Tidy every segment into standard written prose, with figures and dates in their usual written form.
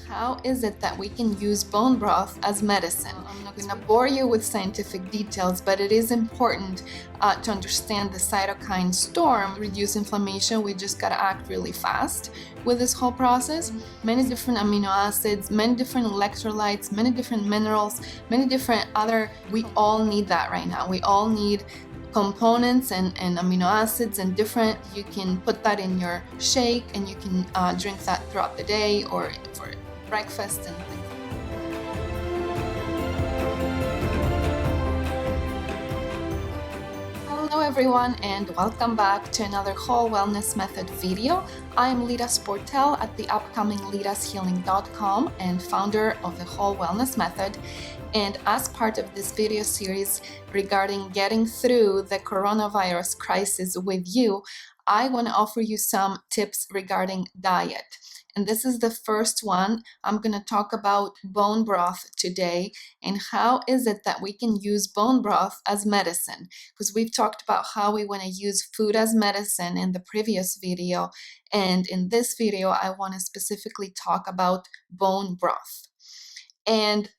How is it that we can use bone broth as medicine? I'm not going to bore you with scientific details, but it is important to understand the cytokine storm, reduce inflammation. We just got to act really fast with this whole process. Many different amino acids, many different electrolytes, many different minerals, many different other, we all need that right now. We all need components and amino acids and different. You can put that in your shake and you can drink that throughout the day or for breakfast and things. Hello everyone and welcome back to another Whole Wellness Method video. I am Lida Sportel at the upcoming lidashealing.com and founder of the Whole Wellness Method. And as part of this video series regarding getting through the coronavirus crisis with you, I want to offer you some tips regarding diet. And this is the first one. I'm going to talk about bone broth today and how is it that we can use bone broth as medicine, because we've talked about how we want to use food as medicine in the previous video. And in this video, I want to specifically talk about bone broth. And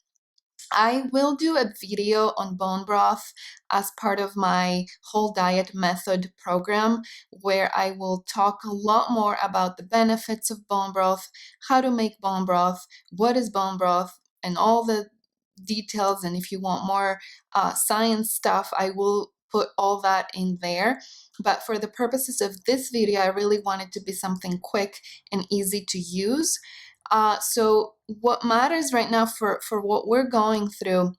I will do a video on bone broth as part of my whole diet method program, where I will talk a lot more about the benefits of bone broth, how to make bone broth, what is bone broth, and all the details. And if you want more science stuff, I will put all that in there. But for the purposes of this video, I really want it to be something quick and easy to use. So what matters right now for what we're going through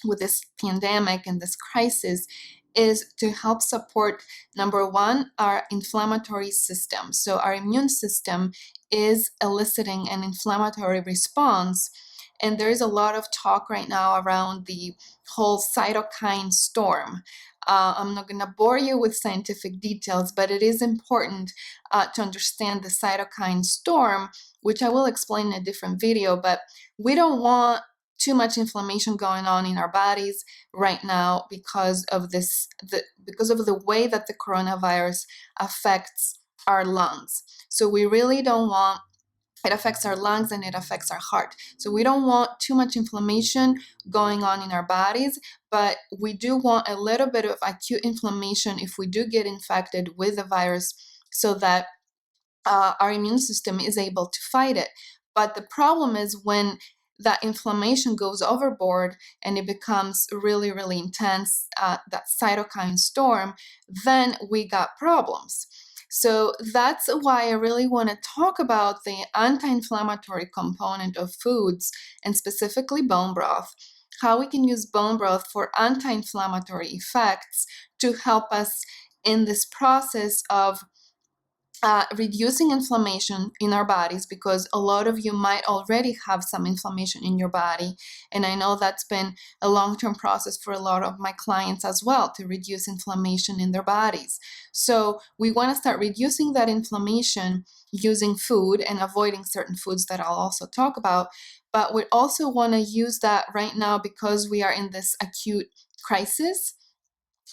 with this pandemic and this crisis is to help support, number one, our inflammatory system. So our immune system is eliciting an inflammatory response. And there is a lot of talk right now around the whole cytokine storm. I'm not going to bore you with scientific details, but it is important to understand the cytokine storm, which I will explain in a different video. But we don't want too much inflammation going on in our bodies right now because of the way that the coronavirus affects our lungs. So we really don't want it affects our lungs and it affects our heart. So we don't want too much inflammation going on in our bodies, but we do want a little bit of acute inflammation if we do get infected with the virus so that our immune system is able to fight it. But the problem is when that inflammation goes overboard and it becomes really, really intense, that cytokine storm, then we got problems. So that's why I really want to talk about the anti-inflammatory component of foods and specifically bone broth, how we can use bone broth for anti-inflammatory effects to help us in this process of reducing inflammation in our bodies, because a lot of you might already have some inflammation in your body. And I know that's been a long-term process for a lot of my clients as well, to reduce inflammation in their bodies. So we want to start reducing that inflammation using food and avoiding certain foods that I'll also talk about. But we also want to use that right now because we are in this acute crisis.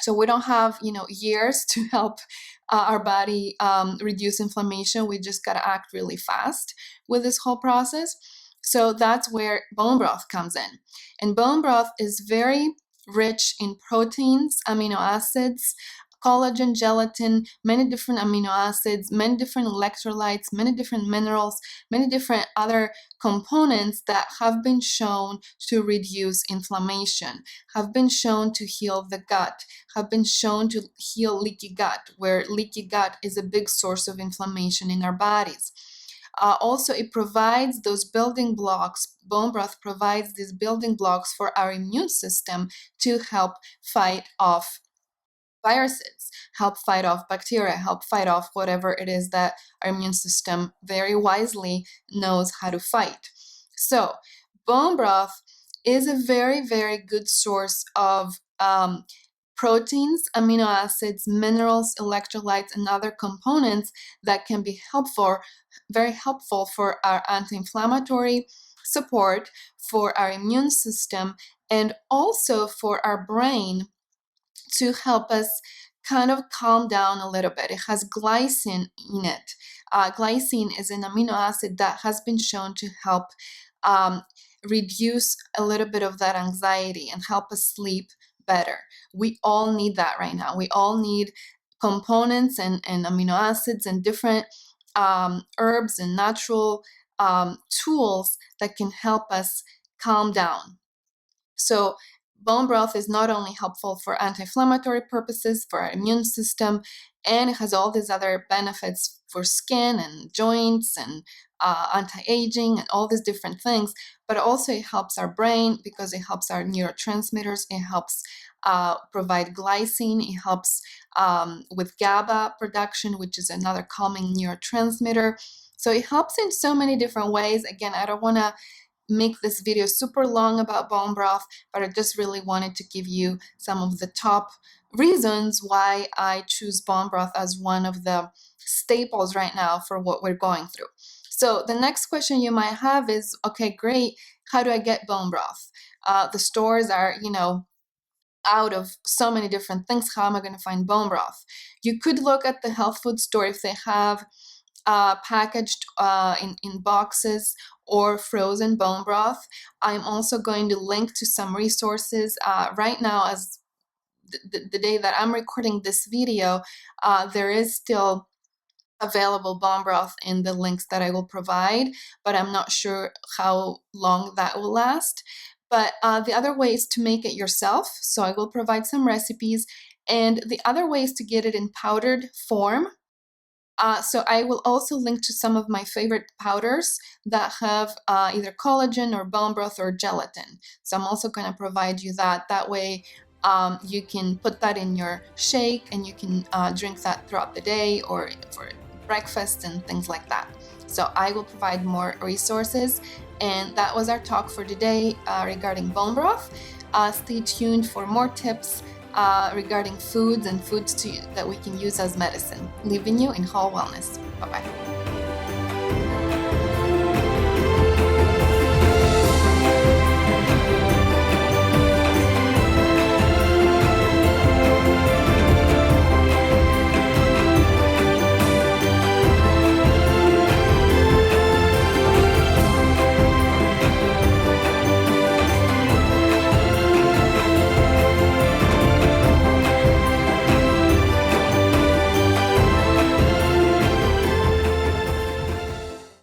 So we don't have, years to help our body reduce inflammation. We just got to act really fast with this whole process. So that's where bone broth comes in. And bone broth is very rich in proteins, amino acids, collagen, gelatin, many different amino acids, many different electrolytes, many different minerals, many different other components that have been shown to reduce inflammation, have been shown to heal the gut, have been shown to heal leaky gut, where leaky gut is a big source of inflammation in our bodies. Also, it provides those building blocks. Bone broth provides these building blocks for our immune system to help fight off viruses, help fight off bacteria, help fight off whatever it is that our immune system very wisely knows how to fight. So bone broth is a very, very good source of proteins, amino acids, minerals, electrolytes, and other components that can be very helpful for our anti-inflammatory support, for our immune system, and also for our brain to help us kind of calm down a little bit. It has glycine in it. Glycine is an amino acid that has been shown to help reduce a little bit of that anxiety and help us sleep better. We all need that right now. We all need components and amino acids and different herbs and natural tools that can help us calm down. So bone broth is not only helpful for anti-inflammatory purposes, for our immune system, and it has all these other benefits for skin and joints and anti-aging and all these different things, but also it helps our brain because it helps our neurotransmitters. It helps provide glycine. It helps with GABA production, which is another calming neurotransmitter. So it helps in so many different ways. Again, I don't want to make this video super long about bone broth, but I just really wanted to give you some of the top reasons why I choose bone broth as one of the staples right now for what we're going through. So the next question you might have is, okay, great, how do I get bone broth? The stores are, out of so many different things. How am I going to find bone broth? You could look at the health food store if they have packaged in boxes or frozen bone broth. I'm also going to link to some resources right now. As the day that I'm recording this video, there is still available bone broth in the links that I will provide, but I'm not sure how long that will last. But the other way is to make it yourself. So I will provide some recipes, and the other way is to get it in powdered form. So I will also link to some of my favorite powders that have either collagen or bone broth or gelatin. So I'm also going to provide you that. That way you can put that in your shake and you can drink that throughout the day or for breakfast and things like that. So I will provide more resources. And that was our talk for today regarding bone broth. Stay tuned for more tips regarding foods and foods that we can use as medicine, leaving you in whole wellness. Bye-bye.